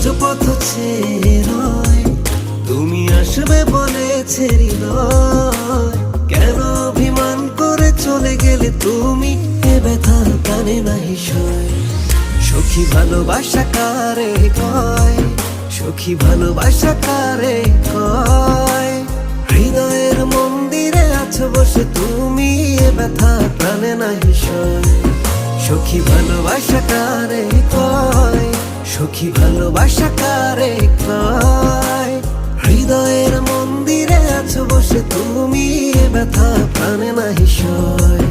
আজ পথ ছেড়ে রয়, তুমি আসবে বলেছে হৃদয়। কেন অভিমান করে চলে গেলে তুমি, এ ব্যথা কানে নাহি সয়। সখী ভালোবাসা কারে কয়, সখী ভালোবাসা কারে কয়। হৃদয়ের মন্দিরে আছো বসে তুমি, এ ব্যথা প্রাণে নাহি সয়। সখী ভালোবাসা কারে কয়, সখী ভালোবাসা কারে কয়। হৃদয়ের মন্দিরে আছো বসে তুমি, এ ব্যথা প্রাণে নাহি সয়।